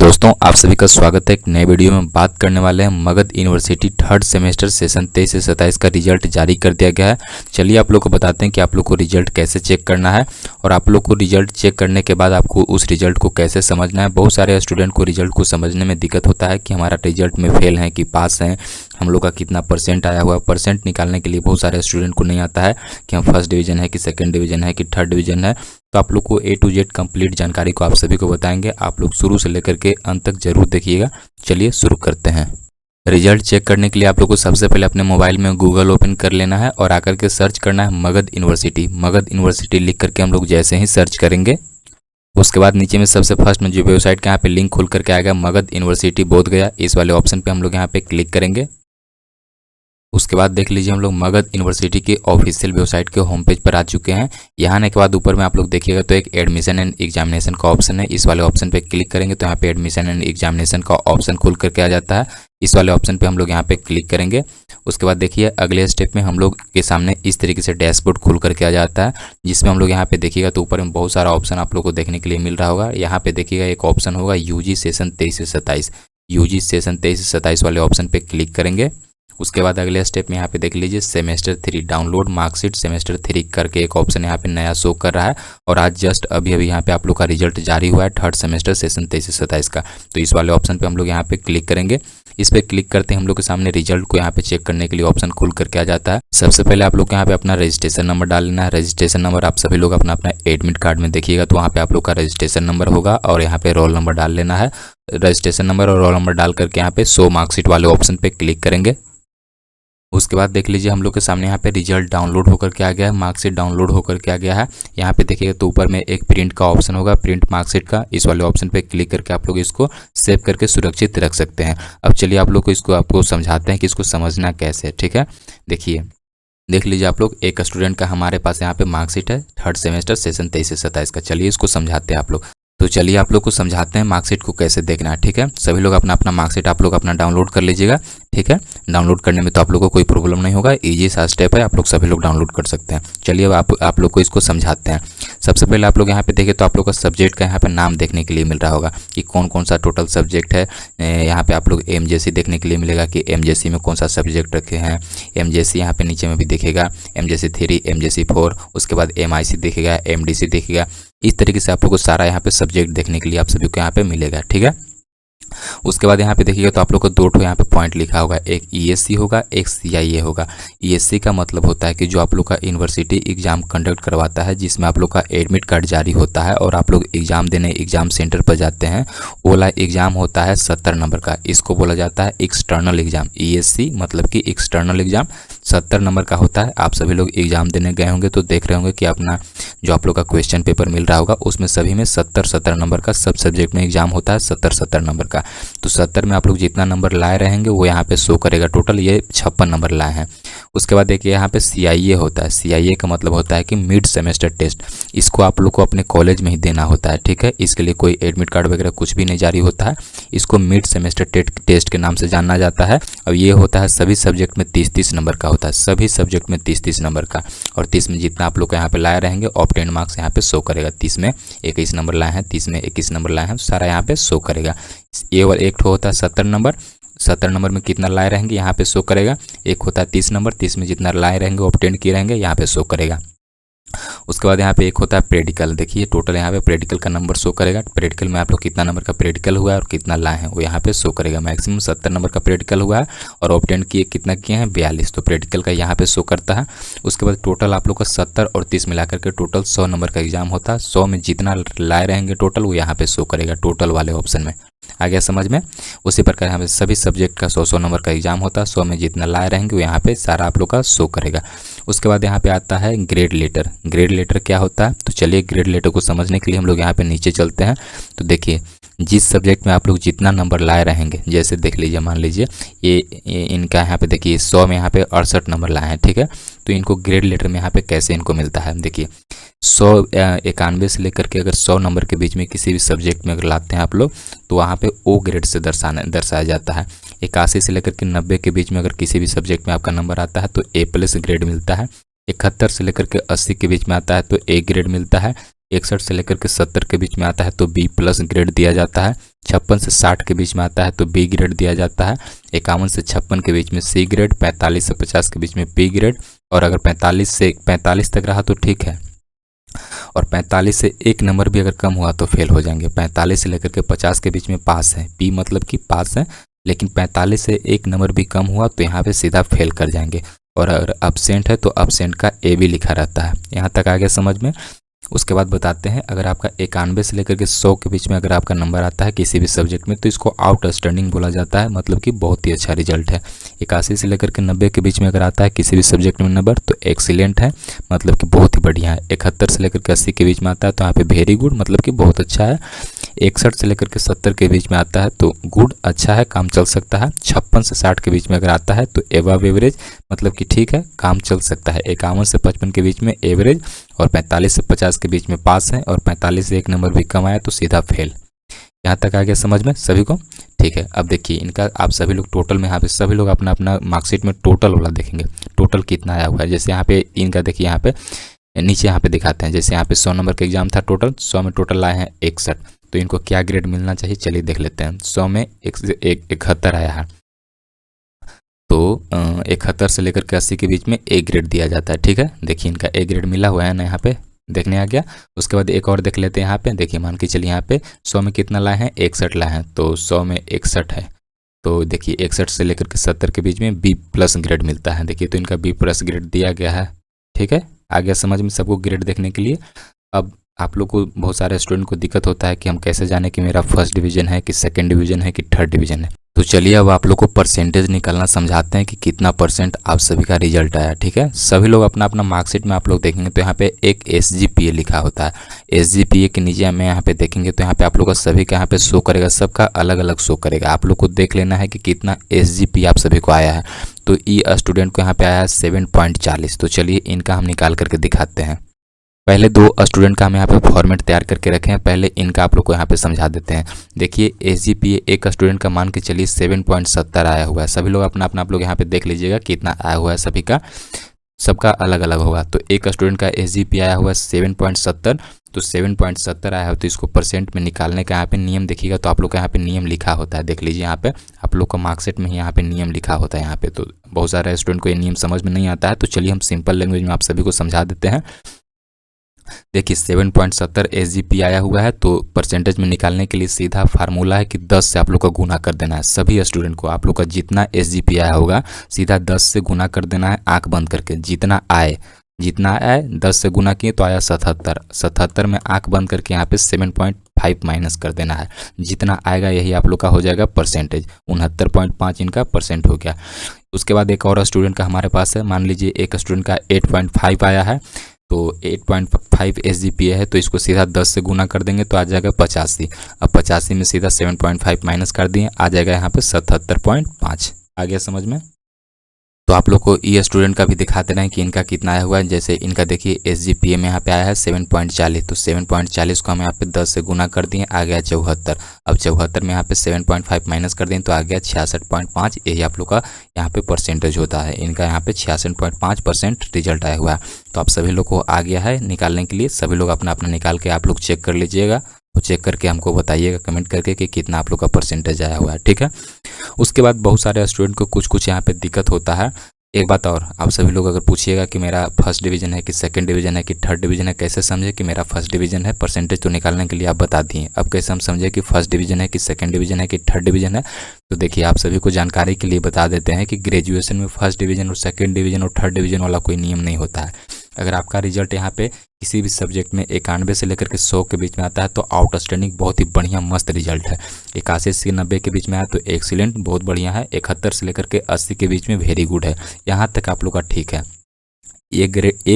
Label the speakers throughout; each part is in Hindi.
Speaker 1: दोस्तों आप सभी का स्वागत है। एक नए वीडियो में बात करने वाले हैं Magadh university third semester session 23 से 27 का रिजल्ट जारी कर दिया गया है। चलिए आप लोग को बताते हैं कि आप लोग को रिजल्ट कैसे चेक करना है और आप लोग को रिजल्ट चेक करने के बाद आपको उस रिजल्ट को कैसे समझना है। बहुत सारे स्टूडेंट को रिजल्ट को समझने में दिक्कत होता है कि हमारा रिजल्ट में फेल है कि पास हैं, हम लोग का कितना परसेंट आया हुआ है। परसेंट निकालने के लिए बहुत सारे स्टूडेंट को नहीं आता है कि हम फर्स्ट डिवीजन है कि सेकंड डिवीजन है कि थर्ड डिवीजन है। तो आप लोग को A to Z कंप्लीट जानकारी को आप सभी को बताएंगे। आप लोग शुरू से लेकर के अंत तक जरूर देखिएगा। चलिए शुरू करते हैं। रिजल्ट चेक करने के लिए आप लोग को सबसे पहले अपने मोबाइल में गूगल ओपन कर लेना है और आकर के सर्च करना है मगध यूनिवर्सिटी। मगध यूनिवर्सिटी लिख करके हम लोग जैसे ही सर्च करेंगे उसके बाद नीचे में सबसे फर्स्ट में जो वेबसाइट का यहाँ पे लिंक खुल करके आएगा मगध यूनिवर्सिटी बोधगया, इस वाले ऑप्शन पे हम लोग यहाँ पे क्लिक करेंगे। उसके बाद देख लीजिए हम लोग मगध यूनिवर्सिटी के ऑफिशियल वेबसाइट के होम पेज पर आ चुके हैं। यहाँ आने के बाद ऊपर में आप लोग देखिएगा तो एक एडमिशन एंड एग्जामिनेशन का ऑप्शन है। इस वाले ऑप्शन पे क्लिक करेंगे तो यहाँ पे एडमिशन एंड एग्जामिनेशन का ऑप्शन खुल करके आ जाता है। इस वाले ऑप्शन पे हम लोग यहाँ पे क्लिक करेंगे। उसके बाद देखिए अगले स्टेप में हम लोग के सामने इस तरीके से डैशबोर्ड खुल करके आ जाता है, जिसमें हम लोग यहाँ पे देखिएगा तो ऊपर में बहुत सारा ऑप्शन आप लोग को देखने के लिए मिल रहा होगा। यहाँ पे देखिएगा एक ऑप्शन होगा यूजी सेशन 23 से 27, यूजी सेशन 23 से 27 वाले ऑप्शन पे क्लिक करेंगे। उसके बाद अगले स्टेप में यहाँ पे देख लीजिए सेमेस्टर 3 डाउनलोड मार्कशीट सेमेस्टर 3 करके एक ऑप्शन यहाँ पे नया शो कर रहा है और आज जस्ट अभी यहाँ पे आप लोग का रिजल्ट जारी हुआ है थर्ड सेमेस्टर सेशन 23 से 27 का। तो इस वाले ऑप्शन पे हम लोग यहाँ पे क्लिक करेंगे। इस पे क्लिक करते हैं हम लोग के सामने रिजल्ट को यहाँ पे चेक करने के लिए ऑप्शन खुल करके आ जाता है। सबसे पहले आप लोग यहाँ पे अपना रजिस्ट्रेशन नंबर डाल लेना है। रजिस्ट्रेशन नंबर आप सभी लोग अपना अपना एडमिट कार्ड में देखिएगा तो वहाँ पे आप लोग का रजिस्ट्रेशन नंबर होगा और यहाँ पे रोल नंबर डाल लेना है। रजिस्ट्रेशन नंबर और रोल नंबर डाल करके यहाँ पे शो मार्कशीट वाले ऑप्शन पे क्लिक करेंगे। उसके बाद देख लीजिए हम लोग के सामने यहाँ पे रिजल्ट डाउनलोड होकर के आ गया है, मार्कशीट डाउनलोड होकर के आ गया है। यहाँ पे देखिएगा तो ऊपर में एक प्रिंट का ऑप्शन होगा, प्रिंट मार्कशीट का। इस वाले ऑप्शन पे क्लिक करके आप लोग इसको सेव करके सुरक्षित रख सकते हैं। अब चलिए आप लोग को इसको आपको समझाते हैं कि इसको समझना कैसे, ठीक है। देखिए देख लीजिए आप लोग एक स्टूडेंट का हमारे पास यहाँ पे मार्कशीट है थर्ड सेमेस्टर सेशन 23 से 27 का। चलिए इसको समझाते हैं आप लोग। तो चलिए आप लोग को समझाते हैं मार्कशीट को कैसे देखना है, ठीक है। सभी लोग अपना अपना मार्कशीट आप लोग अपना डाउनलोड कर लीजिएगा, ठीक है। डाउनलोड करने में तो आप लोग को कोई प्रॉब्लम नहीं होगा, इजी सा स्टेप है, आप लोग सभी लोग डाउनलोड कर सकते हैं। चलिए अब आप लोग को इसको समझाते हैं। सबसे पहले आप लोग यहाँ पे देखें तो आप लोग का सब्जेक्ट का यहाँ पे नाम देखने के लिए मिल रहा होगा कि कौन कौन सा टोटल सब्जेक्ट है। यहाँ पे आप लोग MJC देखने के लिए मिलेगा कि MJC में कौन सा सब्जेक्ट रखे हैं। MJC यहाँ पे नीचे में भी दिखेगा MJC 3, MJC 4, उसके बाद MIC दिखेगा, MDC दिखेगा। इस तरीके से आप लोग को सारा यहाँ पे सब्जेक्ट देखने के लिए आप सभी को यहाँ पे मिलेगा, ठीक है। उसके बाद यहाँ पे देखिएगा तो आप लोग को दो ठो यहाँ पे पॉइंट लिखा होगा, एक ESC होगा, एक CIA होगा। ESC का मतलब होता है कि जो आप लोग का यूनिवर्सिटी एग्जाम कंडक्ट करवाता है, जिसमें आप लोग का एडमिट कार्ड जारी होता है और आप लोग एग्जाम देने एग्जाम सेंटर पर जाते हैं। वो वाला एग्जाम होता है 70 नंबर का, इसको बोला जाता है एक्सटर्नल एग्जाम। ESC मतलब कि एक्सटर्नल एग्जाम 70 नंबर का होता है। आप सभी लोग एग्जाम देने गए होंगे तो देख रहे होंगे कि अपना जो आप लोग का क्वेश्चन पेपर मिल रहा होगा उसमें सभी में 70 नंबर का सब सब्जेक्ट में एग्जाम होता है 70 नंबर का। तो 70 में आप लोग जितना नंबर लाए रहेंगे वो यहाँ पे शो करेगा। टोटल ये 56 नंबर लाए हैं। उसके बाद देखिए यहाँ पे CIA होता है। CIA का मतलब होता है कि मिड सेमेस्टर टेस्ट। इसको आप लोग को अपने कॉलेज में ही देना होता है, ठीक है। इसके लिए कोई एडमिट कार्ड वगैरह कुछ भी नहीं जारी होता है। इसको मिड सेमेस्टर टेस्ट के नाम से जाना जाता है और ये होता है सभी सब्जेक्ट में 30-30 नंबर का होता है, सभी सब्जेक्ट में 30-30 नंबर का। और 30 में जितना आप लोग यहाँ पे लाए रहेंगे ऑब्टेन मार्क्स यहाँ पे शो करेगा। 30 में 21 नंबर लाए हैं, 30 में 21 नंबर लाए हैं, सारा यहाँ पे शो करेगा। ये और एक होता है 70 नंबर, 70 नंबर में कितना लाए रहेंगे यहाँ पे शो करेगा। एक होता है 30 नंबर, 30 में जितना लाए रहेंगे ऑब्टेन किए रहेंगे यहाँ पे शो करेगा। उसके बाद यहाँ पे एक होता है प्रैक्टिकल। देखिए टोटल यहाँ पे प्रैक्टिकल का नंबर शो करेगा। प्रैक्टिकल में आप लोग कितना नंबर का प्रैक्टिकल हुआ है और कितना लाए हैं वो यहाँ पे शो करेगा। मैक्सिमम 70 नंबर का प्रैक्टिकल हुआ है और ऑब्टेन किए कितना किए हैं 42, तो प्रैक्टिकल का यहाँ पे शो करता है। उसके बाद टोटल आप लोग का 70 और 30 मिलाकर के टोटल 100 नंबर का एग्जाम होता है। 100 में जितना लाए रहेंगे टोटल वो यहाँ पे शो करेगा टोटल वाले ऑप्शन में। आ गया समझ में। उसी प्रकार यहाँ पे सभी सब्जेक्ट का 100 नंबर का एग्जाम होता है। 100 में जितना लाए रहेंगे वो यहाँ पे सारा आप लोग का शो करेगा। उसके बाद यहाँ पे आता है ग्रेड लेटर। ग्रेड लेटर क्या होता है तो चलिए ग्रेड लेटर को समझने के लिए हम लोग यहाँ पे नीचे चलते हैं। तो देखिए जिस सब्जेक्ट में आप लोग जितना नंबर लाए रहेंगे, जैसे देख लीजिए मान लीजिए ये इनका यहाँ पे देखिए 100 में यहाँ पे 68 नंबर लाए हैं, ठीक है। तो इनको ग्रेड लेटर में यहाँ पे कैसे इनको मिलता है, देखिए 191 से लेकर के अगर 100 नंबर के बीच में किसी भी सब्जेक्ट में अगर लाते हैं आप लोग तो वहाँ पे O ग्रेड से दर्शाया जाता है। 81 से लेकर के 90 के बीच में अगर किसी भी सब्जेक्ट में आपका नंबर आता है तो A+ ग्रेड मिलता है। 71 से लेकर के 80 के बीच में आता है तो A ग्रेड मिलता है। 61 से लेकर के 70 के बीच में आता है तो बी प्लस ग्रेड दिया जाता है। 56 से 60 के बीच में आता है तो बी ग्रेड दिया जाता है। 51 से 56 के बीच में सी ग्रेड, 45 से 50 के बीच में बी ग्रेड, और अगर 45 से 45 तक रहा तो ठीक है, और 45 से एक नंबर भी अगर कम हुआ तो फेल हो जाएंगे। 45 से लेकर के 50 के बीच में पास है, बी मतलब कि पास है, लेकिन 45 से एक नंबर भी कम हुआ तो यहाँ पे सीधा फेल कर जाएंगे। और अगर अब्सेंट है तो अब्सेंट का ए भी लिखा रहता है। यहाँ तक आ गया समझ में। उसके बाद बताते हैं, अगर आपका 91 से लेकर के 100 के बीच में अगर आपका नंबर आता है किसी भी सब्जेक्ट में तो इसको आउटस्टैंडिंग बोला जाता है, मतलब कि बहुत ही अच्छा रिजल्ट है। 81 से लेकर के 90 के बीच में अगर आता है किसी भी सब्जेक्ट में नंबर तो एक्सीलेंट है, मतलब कि बहुत ही बढ़िया है। 71 से लेकर के 80 के बीच में आता है तो यहाँ पे वेरी गुड, मतलब कि बहुत अच्छा है। 61 से लेकर के 70 के बीच में आता है तो गुड, अच्छा है, काम चल सकता है। 56 से 60 के बीच में अगर आता है तो एवब एवरेज, मतलब कि ठीक है, काम चल सकता है। 51 से 55 के बीच में एवरेज, और 45 से 50 के बीच में पास है, और 45 से एक नंबर भी कम आया तो सीधा फेल। यहाँ तक आ गया समझ में सभी को, ठीक है। अब देखिए इनका आप सभी लोग टोटल में यहाँ पे सभी लोग अपना अपना मार्कशीट में टोटल वाला देखेंगे, टोटल कितना आया हुआ है। जैसे यहाँ पे इनका देखिए, यहाँ पे नीचे यहाँ पे दिखाते हैं, जैसे यहाँ पे 100 नंबर का एग्जाम था टोटल, 100 में टोटल आए हैं 61, तो इनको क्या ग्रेड मिलना चाहिए चलिए देख लेते हैं। 100 में 71 आया है तो 71 से लेकर के 80 के बीच में ए ग्रेड दिया जाता है, ठीक है। देखिए इनका ए ग्रेड मिला हुआ है ना, यहाँ पे देखने आ गया। उसके बाद एक और देख लेते हैं यहाँ पे, देखिए मान के चलिए यहाँ पे 100 में कितना लाए हैं, 61 लाए हैं, तो 100 में 61 है तो देखिए 61 से लेकर के 70 के बीच में बी प्लस ग्रेड मिलता है। देखिए तो इनका बी प्लस ग्रेड दिया गया है, ठीक है। आ गया समझ में सबको ग्रेड देखने के लिए। अब आप लोग को बहुत सारे स्टूडेंट को दिक्कत होता है कि हम कैसे जाने कि मेरा फर्स्ट डिवीजन है कि सेकंड डिवीजन है कि थर्ड डिवीजन है, तो चलिए अब आप लोग को परसेंटेज निकालना समझाते हैं कि कितना परसेंट आप सभी का रिजल्ट आया, ठीक है। सभी लोग अपना अपना मार्कशीट में आप लोग देखेंगे तो यहाँ पे एक SGPA लिखा होता है। SGPA के नीचे में यहाँ पे देखेंगे तो यहाँ पे आप लोग का सभी का यहाँ पे शो करेगा, सबका अलग अलग शो करेगा। आप लोग को देख लेना है कि कितना SGPA आप सभी को आया है। तो ई स्टूडेंट को यहाँ पे आया है 7.40। तो चलिए इनका हम निकाल करके दिखाते हैं। पहले दो स्टूडेंट का हम यहाँ पे फॉर्मेट तैयार करके रखे हैं, पहले इनका आप लोग को यहाँ पे समझा देते हैं। देखिए SGPA एक स्टूडेंट का मान के चलिए 7.70 आया हुआ है। सभी लोग अपना अपना आप लोग यहाँ पे देख लीजिएगा कितना आया हुआ है, सभी का सबका अलग अलग होगा। तो एक स्टूडेंट का SGPA आया हुआ है 7.70, तो 7.70 आया है तो इसको परसेंट में निकालने का यहाँ पे नियम देखिएगा तो आप लोग का यहाँ पे नियम लिखा होता है, देख लीजिए यहाँ पे आप लोग का मार्कशीट में ही यहाँ पे नियम लिखा होता है यहाँ पे। तो बहुत सारे स्टूडेंट को ये नियम समझ में नहीं आता है, तो चलिए हम सिंपल लैंग्वेज में आप सभी को समझा देते हैं। देखिए 7.70 SGPA आया हुआ है तो परसेंटेज में निकालने के लिए सीधा फार्मूला है कि 10 से आप लोग का गुना कर देना है। सभी स्टूडेंट को आप लोग का जितना SGPA आया होगा सीधा 10 से गुना कर देना है, आंख बंद करके। जितना आए 10 से गुना किए तो आया 77, 77 में आंख बंद करके यहाँ पे 7.5 माइनस कर देना है। जितना आएगा यही आप लोग का हो जाएगा परसेंटेज। 69.5 इनका परसेंट हो गया। उसके बाद एक और स्टूडेंट का हमारे पास है, मान लीजिए एक स्टूडेंट का 8.5 आया है, तो 8.5 SGPA है तो इसको सीधा 10 से गुना कर देंगे तो आ जाएगा 85। अब 85 में सीधा 7.5 माइनस कर दिए, आ जाएगा यहाँ पे 77.5। आ गया समझ में। तो आप लोग को ये स्टूडेंट का भी दिखाते रहें कि इनका कितना आया हुआ है। जैसे इनका देखिए SGPA में यहाँ पे आया है 7.40, तो 7.40 को हम यहाँ पे 10 से गुना कर दिए, आ गया 74। अब 74 में यहाँ पे 7.5 माइनस कर दें तो आ गया 66.5। यही आप लोग का यहाँ पे परसेंटेज होता है। इनका यहाँ पे 66.5% रिजल्ट आया हुआ है। तो आप सभी लोग को आ गया है निकालने के लिए, सभी लोग अपना अपना निकाल के आप लोग चेक कर लीजिएगा और चेक करके हमको बताइएगा कमेंट करके कि कितना आप लोग का परसेंटेज आया हुआ है, ठीक है। उसके बाद बहुत सारे स्टूडेंट को कुछ यहाँ पे दिक्कत होता है। एक बात और, आप सभी लोग अगर पूछिएगा कि मेरा फर्स्ट डिवीजन है कि सेकंड डिवीजन है कि थर्ड डिवीजन है, कैसे समझे कि मेरा फर्स्ट डिवीजन है। परसेंटेज तो निकालने के लिए आप बता दिए, अब कैसे हम समझे कि फर्स्ट डिवीजन है कि सेकंड डिवीजन है कि थर्ड डिवीजन है। तो देखिए आप सभी को जानकारी के लिए बता देते हैं कि ग्रेजुएशन में फर्स्ट डिवीजन और सेकंड डिवीजन और थर्ड डिवीजन वाला कोई नियम नहीं होता है। अगर आपका रिजल्ट यहाँ पे किसी भी सब्जेक्ट में 91 से लेकर के 100 के बीच में आता है तो आउटस्टैंडिंग, बहुत ही बढ़िया मस्त रिजल्ट है। 81 से 90 के बीच में आया तो एक्सीलेंट, बहुत बढ़िया है। 71 से लेकर के 80 के बीच में वेरी गुड है। यहाँ तक आप लोग का ठीक है, ए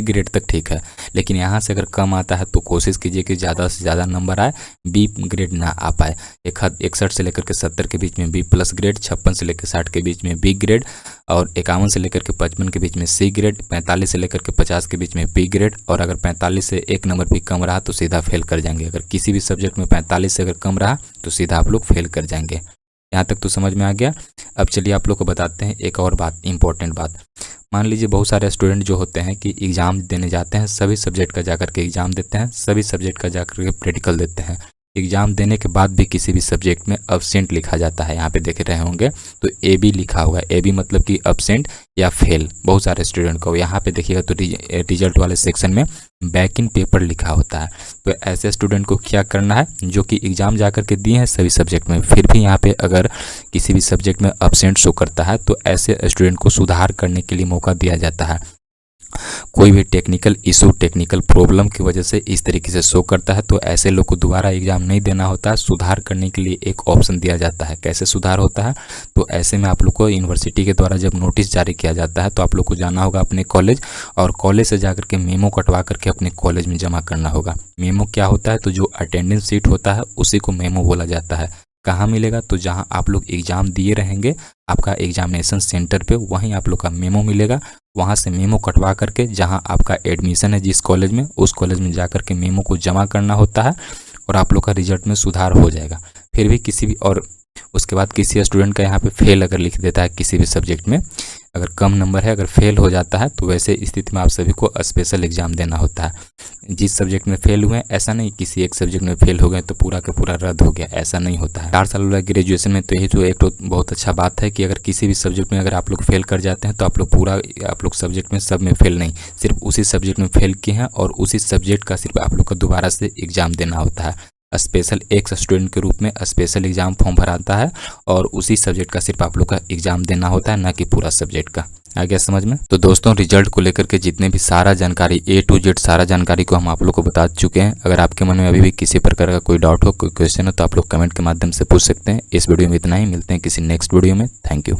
Speaker 1: ग्रेड तक ठीक है। लेकिन यहाँ से अगर कम आता है तो कोशिश कीजिए कि ज़्यादा से ज़्यादा नंबर आए, बी ग्रेड ना आ पाए। 61 से लेकर के 70 के बीच में बी प्लस ग्रेड, 56 से लेकर 60 के बीच में बी ग्रेड, और 51 से लेकर के 55 के बीच में सी ग्रेड, 45 से लेकर के 50 के बीच में बी ग्रेड, और अगर 45 से एक नंबर भी कम रहा तो सीधा फेल कर जाएंगे। अगर किसी भी सब्जेक्ट में 45 से अगर कम रहा तो सीधा आप लोग फेल कर जाएंगे। यहाँ तक तो समझ में आ गया। अब चलिए आप लोग को बताते हैं एक और बात, इंपॉर्टेंट बात। मान लीजिए बहुत सारे स्टूडेंट जो होते हैं कि एग्ज़ाम देने जाते हैं, सभी सब्जेक्ट का जा करके एग्ज़ाम देते हैं, सभी सब्जेक्ट का जा करके प्रैक्टिकल देते हैं। एग्ज़ाम देने के बाद भी किसी भी सब्जेक्ट में अब्सेंट लिखा जाता है। यहाँ पे देख रहे होंगे तो ए बी लिखा हुआ है। ए बी मतलब कि अब्सेंट या फेल बहुत सारे स्टूडेंट को। यहाँ पे देखिएगा तो रिजल्ट वाले सेक्शन में बैक इन पेपर लिखा होता है। तो ऐसे स्टूडेंट को क्या करना है, जो कि एग्ज़ाम जा करके दिए हैं सभी सब्जेक्ट में, फिर भी यहाँ पे अगर किसी भी सब्जेक्ट में अब्सेंट शो करता है तो ऐसे स्टूडेंट को सुधार करने के लिए मौका दिया जाता है। कोई भी टेक्निकल इशू, टेक्निकल प्रॉब्लम की वजह से इस तरीके से शो करता है तो ऐसे लोग को दोबारा एग्जाम नहीं देना होता है। सुधार करने के लिए एक ऑप्शन दिया जाता है। कैसे सुधार होता है, तो ऐसे में आप लोग को यूनिवर्सिटी के द्वारा जब नोटिस जारी किया जाता है तो आप लोग को जाना होगा अपने कॉलेज, और कॉलेज से जाकर के मेमो कटवा करके अपने कॉलेज में जमा करना होगा। मेमो क्या होता है, तो जो अटेंडेंस शीट होता है उसी को मेमो बोला जाता है। कहाँ मिलेगा, तो जहाँ आप लोग एग्ज़ाम दिए रहेंगे आपका एग्जामिनेशन सेंटर पे, वहीं आप लोग का मेमो मिलेगा। वहाँ से मेमो कटवा करके जहाँ आपका एडमिशन है जिस कॉलेज में, उस कॉलेज में जा करके मेमो को जमा करना होता है और आप लोग का रिजल्ट में सुधार हो जाएगा। फिर भी किसी भी, और उसके बाद किसी स्टूडेंट का यहाँ पे फेल अगर लिख देता है किसी भी सब्जेक्ट में, अगर कम नंबर है, अगर फेल हो जाता है तो वैसे स्थिति में आप सभी को स्पेशल एग्जाम देना होता है। जिस सब्जेक्ट में फेल हुए हैं, ऐसा नहीं किसी एक सब्जेक्ट में फेल हो गए तो पूरा का पूरा रद्द हो गया, ऐसा नहीं होता है। 4 साल वाला ग्रेजुएशन में तो यही तो एक बहुत अच्छा बात है कि अगर किसी भी सब्जेक्ट में अगर आप लोग फेल कर जाते हैं तो आप लोग सब्जेक्ट में सब में फेल नहीं, सिर्फ उसी सब्जेक्ट में फेल किए हैं और उसी सब्जेक्ट का सिर्फ आप लोग को दोबारा से एग्जाम देना होता है। स्पेशल एक स्टूडेंट के रूप में स्पेशल एग्जाम फॉर्म भराता है और उसी सब्जेक्ट का सिर्फ आप लोग का एग्जाम देना होता है, ना कि पूरा सब्जेक्ट का। आ गया समझ में। तो दोस्तों, रिजल्ट को लेकर के जितने भी सारा जानकारी A to Z सारा जानकारी को हम आप लोग को बता चुके हैं। अगर आपके मन में अभी भी किसी प्रकार का कोई डाउट हो, कोई क्वेश्चन हो, तो आप लोग कमेंट के माध्यम से पूछ सकते हैं। इस वीडियो में इतना ही, मिलते हैं किसी नेक्स्ट वीडियो में। Thank you.